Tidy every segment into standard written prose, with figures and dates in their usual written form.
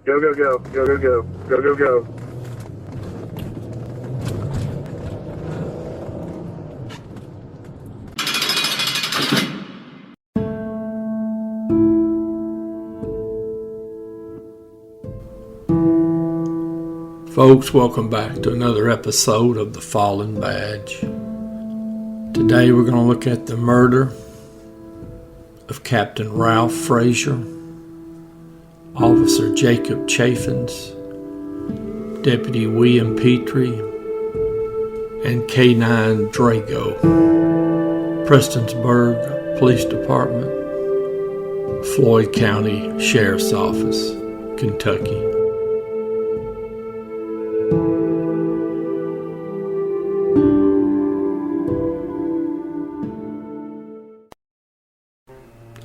Go, go, go. Go, go, go. Go, go, go. Folks, welcome back to another episode of The Fallen Badge. Today we're going to look at the murder of Captain Ralph Frasure, Officer Jacob Chaffins, Deputy William Petry, and K9 Drago, Prestonsburg Police Department, Floyd County Sheriff's Office, Kentucky.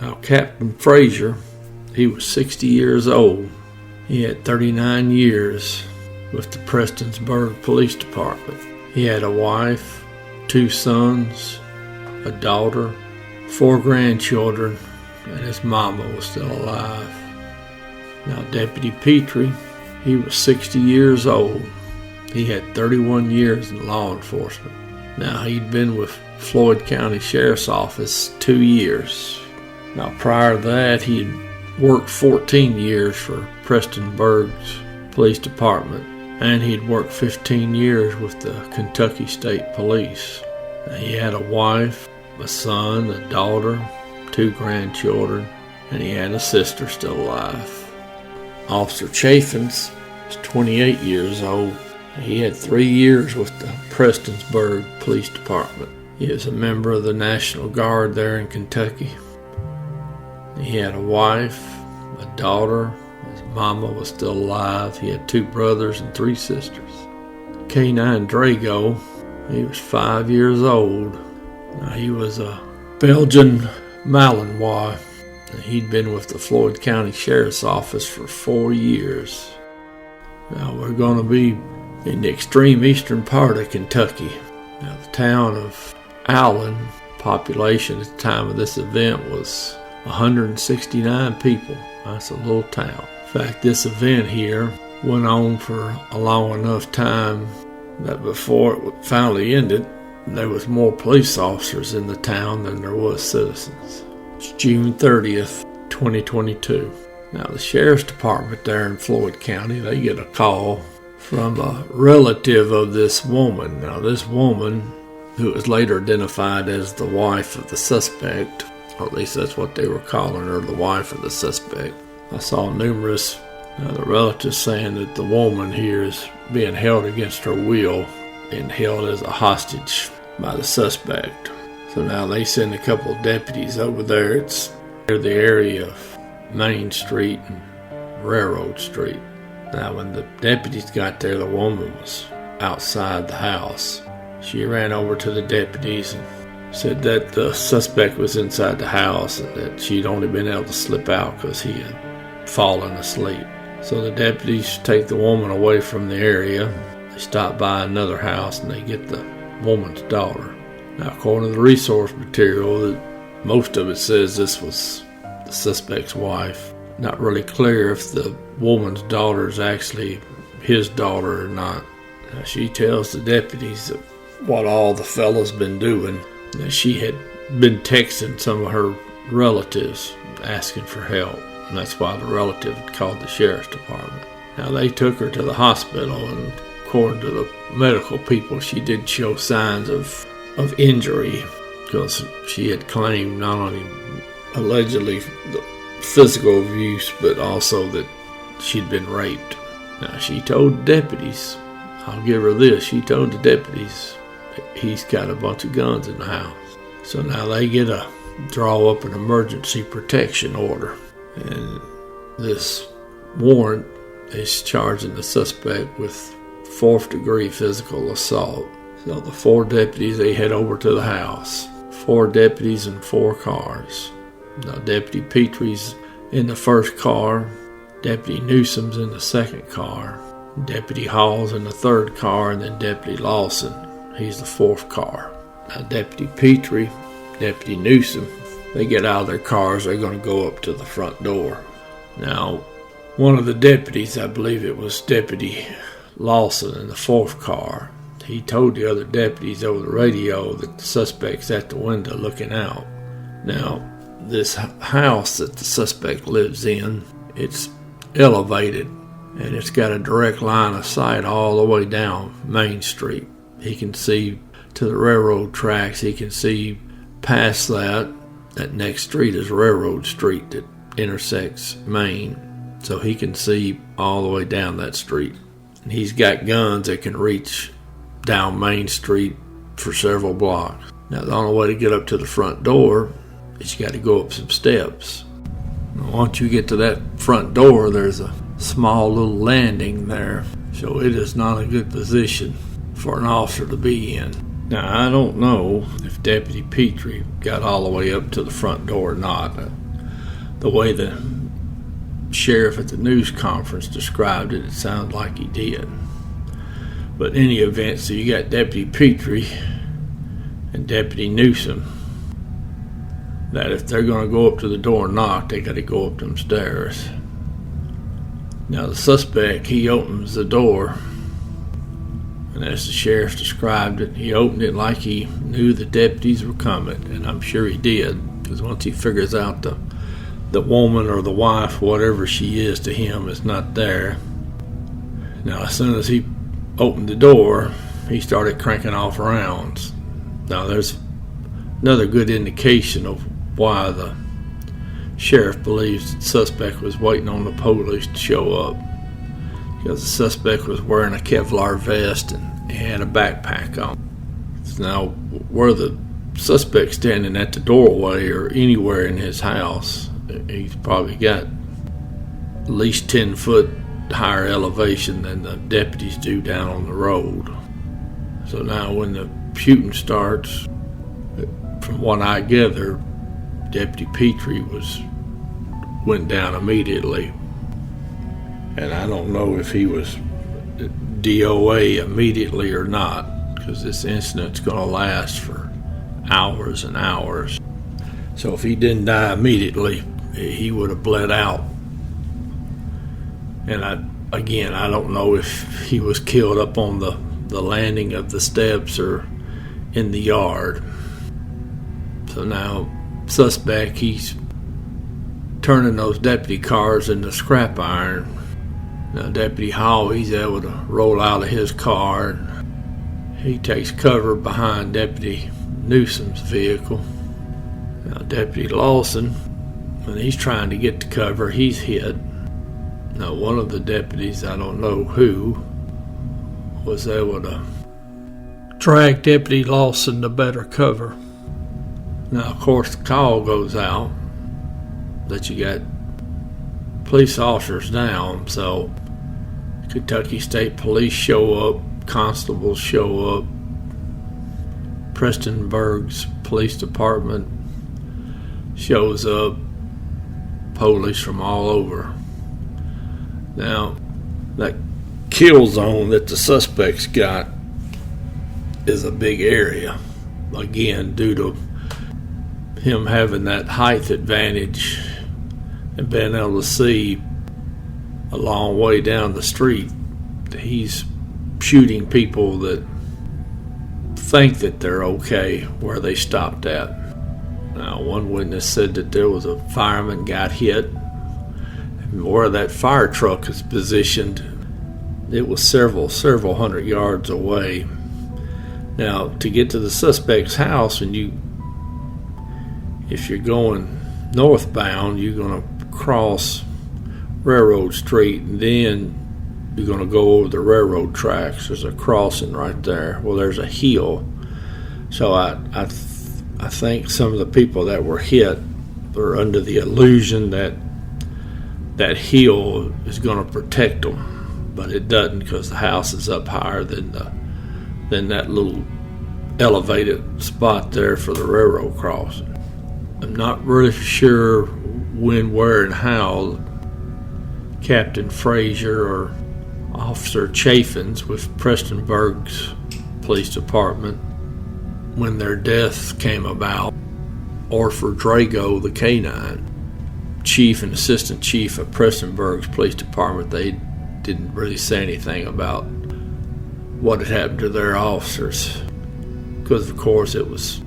Now, Captain Frasure, he was 60 years old. He had 39 years with the Prestonsburg Police Department. He had a wife, 2 sons, a daughter, 4 grandchildren, and his mama was still alive. Now, Deputy Petry, he was 60 years old. He had 31 years in law enforcement. Now, he'd been with Floyd County Sheriff's Office 2 years. Now, prior to that, he had worked 14 years for Prestonsburg's Police Department, and he'd worked 15 years with the Kentucky State Police. Now, he had a wife, a son, a daughter, 2 grandchildren, and he had a sister still alive. Officer Chaffins was 28 years old. He had 3 years with the Prestonsburg Police Department. He was a member of the National Guard there in Kentucky. He had a wife, a daughter, his mama was still alive. He had 2 brothers and 3 sisters. K9 Drago, he was 5 years old. Now, he was a Belgian Malinois. He'd been with the Floyd County Sheriff's Office for 4 years. Now, we're going to be in the extreme eastern part of Kentucky. Now, the town of Allen, population at the time of this event was 169 people. That's a little town. In fact, this event here went on for a long enough time that before it finally ended, there was more police officers in the town than there was citizens. It's June 30th, 2022. Now, the Sheriff's Department there in Floyd County, they get a call from a relative of this woman. Now, this woman, who was later identified as the wife of the suspect, or at least that's what they were calling her, the wife of the suspect. I saw numerous the relatives saying that the woman here is being held against her will and held as a hostage by the suspect. So now they send a couple of deputies over there. It's near the area of Main Street and Railroad Street. Now, when the deputies got there, the woman was outside the house. She ran over to the deputies and said that the suspect was inside the house and that she'd only been able to slip out because he had fallen asleep. So the deputies take the woman away from the area. They stop by another house and they get the woman's daughter. Now, according to the resource material, most of it says this was the suspect's wife. Not really clear if the woman's daughter is actually his daughter or not. Now, she tells the deputies that what all the fella's been doing. She had been texting some of her relatives asking for help, and that's why the relative had called the Sheriff's Department. Now, they took her to the hospital, and according to the medical people, she did show signs of injury because she had claimed not only allegedly the physical abuse, but also that she'd been raped. Now, she told the deputies, I'll give her this, she told the deputies, he's got a bunch of guns in the house. So now they draw up an emergency protection order. And this warrant is charging the suspect with 4th degree physical assault. So the 4 deputies, they head over to the house. 4 deputies and 4 cars. Now, Deputy Petry's in the first car. Deputy Newsom's in the second car. Deputy Hall's in the third car. And then Deputy Lawson, he's the 4th car. Now, Deputy Petry, Deputy Newsom, they get out of their cars. They're going to go up to the front door. Now, One of the deputies, I believe it was Deputy Lawson in the fourth car, he told the other deputies over the radio that the suspect's at the window looking out. Now, this house that the suspect lives in, it's elevated, and it's got a direct line of sight all the way down Main Street. He can see to the railroad tracks. He can see past that. That next street is Railroad Street that intersects Main. So he can see all the way down that street. And he's got guns that can reach down Main Street for several blocks. Now, the only way to get up to the front door is you got to go up some steps. Now, once you get to that front door, there's a small little landing there. So it is not a good position for an officer to be in. Now, I don't know if Deputy Petry got all the way up to the front door or not. The way the sheriff at the news conference described it, it sounded like he did. But in any event, so you got Deputy Petry and Deputy Newsom, that if they're going to go up to the door and knock, they got to go up them stairs. Now, the suspect, he opens the door, and as the sheriff described it, he opened it like he knew the deputies were coming, and I'm sure he did, because once he figures out the woman or the wife, whatever she is to him, is not there. Now, as soon as he opened the door, he started cranking off rounds. Now, there's another good indication of why the sheriff believes the suspect was waiting on the police to show up, because the suspect was wearing a Kevlar vest and he had a backpack on. Now, where the suspect's standing at the doorway or anywhere in his house, he's probably got at least 10 foot higher elevation than the deputies do down on the road. So now when the shooting starts, from what I gather, Deputy Petry went down immediately. And I don't know if he was DOA immediately or not, because this incident's going to last for hours and hours. So if he didn't die immediately, he would have bled out. And I don't know if he was killed up on the landing of the steps or in the yard. So now, suspect, he's turning those deputy cars into scrap iron. Now, Deputy Hall, he's able to roll out of his car, and he takes cover behind Deputy Newsom's vehicle. Now, Deputy Lawson, when he's trying to get to cover, he's hit. Now, one of the deputies, I don't know who, was able to drag Deputy Lawson to better cover. Now, of course, the call goes out that you got police officers down, so Kentucky State Police show up, constables show up, Prestonburg's police department shows up, police from all over. Now, that kill zone that the suspect's got is a big area, again, due to him having that height advantage and being able to see a long way down the street. He's shooting people that think that they're okay where they stopped at. Now, one witness said that there was a fireman got hit, and where that fire truck is positioned, it was several hundred yards away. Now, to get to the suspect's house, if you're going northbound, you're going to cross Railroad Street, and then you're going to go over the railroad tracks. There's a crossing right there. Well, there's a hill. So I think some of the people that were hit were under the illusion that that hill is going to protect them, but it doesn't, because the house is up higher than that little elevated spot there for the railroad crossing. I'm not really sure when, where, and how Captain Frasure or Officer Chaffins with Prestonburg's police department, when their deaths came about, or for Drago the canine. chief and assistant chief of Prestonburg's police department, they didn't really say anything about what had happened to their officers, because of course it was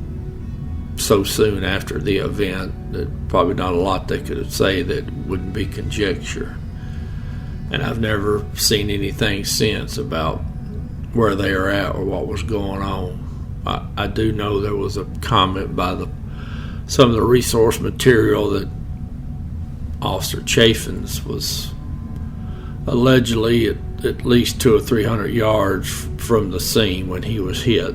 so soon after the event that probably not a lot they could say that wouldn't be conjecture. And I've never seen anything since about where they are at or what was going on. I do know there was a comment by some of the resource material that Officer Chaffins was allegedly at least 200 or 300 yards from the scene when he was hit.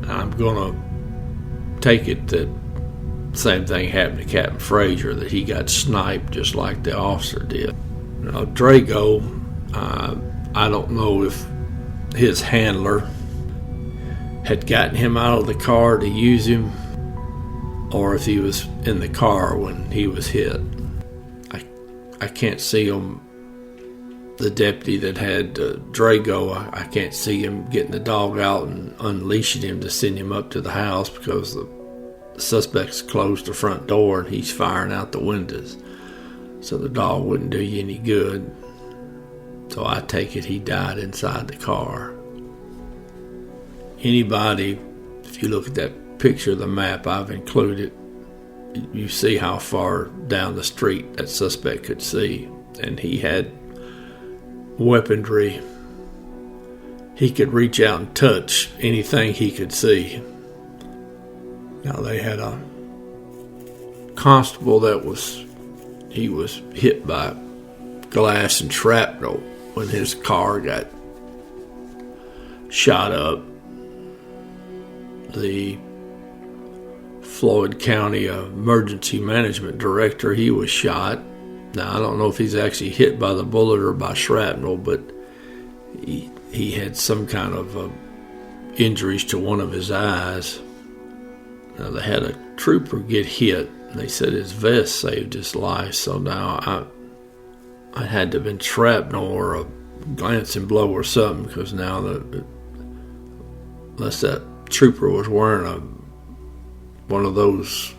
I'm going to take it that same thing happened to Captain Frasure, that he got sniped just like the officer did. Now, Drago, I don't know if his handler had gotten him out of the car to use him, or if he was in the car when he was hit. I can't see him, the deputy that had Drago, I can't see him getting the dog out and unleashing him to send him up to the house, because the suspect's closed the front door and he's firing out the windows. So the dog wouldn't do you any good. So I take it he died inside the car. Anybody, if you look at that picture of the map I've included, you see how far down the street that suspect could see. And he had weaponry. He could reach out and touch anything he could see. Now, they had a constable that was hit by glass and shrapnel when his car got shot up. The Floyd County Emergency Management Director, he was shot. Now, I don't know if he's actually hit by the bullet or by shrapnel, but he had some kind of injuries to one of his eyes. Now, they had a trooper get hit, and they said his vest saved his life. So now I had to have been shrapnel or a glancing blow or something, because now unless that trooper was wearing one of those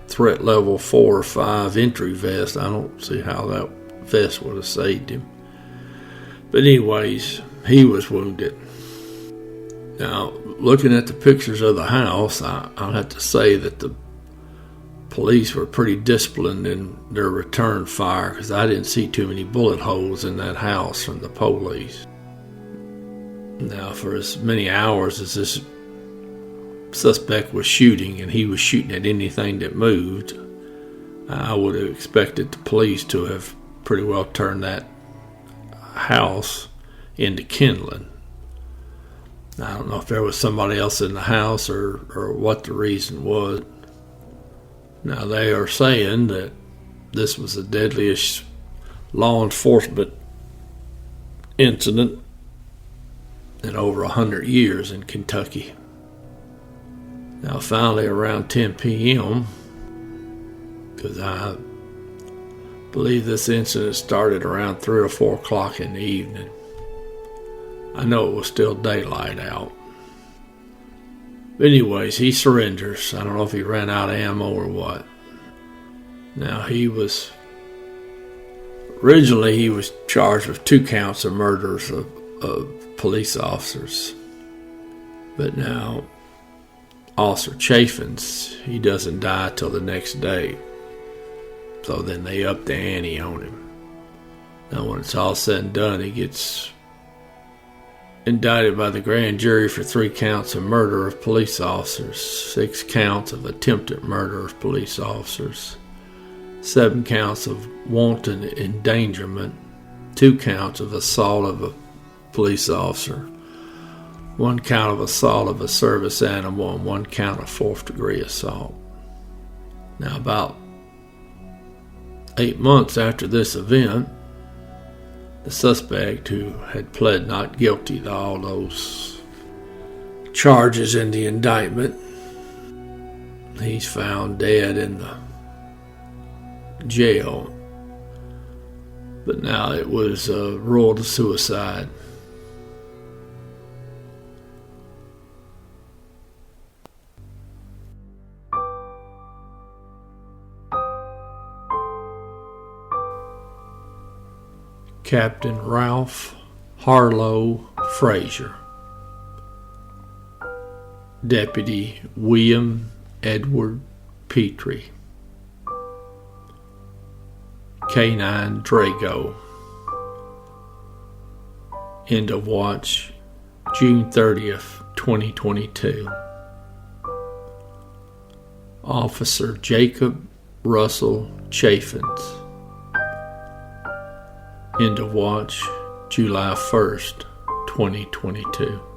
threat level 4 or 5 entry vests, I don't see how that vest would have saved him. But anyways, he was wounded. Now, looking at the pictures of the house, I'll have to say that the police were pretty disciplined in their return fire, because I didn't see too many bullet holes in that house from the police. Now, for as many hours as this suspect was shooting, and he was shooting at anything that moved, I would have expected the police to have pretty well turned that house into kindling. I don't know if there was somebody else in the house or what the reason was. Now, they are saying that this was the deadliest law enforcement incident in over 100 years in Kentucky. Now, finally, around 10 p.m., because I believe this incident started around 3 or 4 o'clock in the evening. I know it was still daylight out. But anyways, he surrenders. I don't know if he ran out of ammo or what. Now, originally he was charged with 2 counts of murders of police officers. But now, Officer Chaffins, he doesn't die till the next day. So then they up the ante on him. Now, when it's all said and done, he gets indicted by the grand jury for 3 counts of murder of police officers, 6 counts of attempted murder of police officers, 7 counts of wanton endangerment, 2 counts of assault of a police officer, 1 count of assault of a service animal, and 1 count of 4th degree assault. Now, about 8 months after this event, the suspect, who had pled not guilty to all those charges in the indictment, he's found dead in the jail. But now it was ruled a suicide. Captain Ralph Harlow Frasure, Deputy William Edward Petry, K9 Drago. End of watch, June 30th, 2022. Officer Jacob Russell Chaffins. End of watch, July 1st, 2022.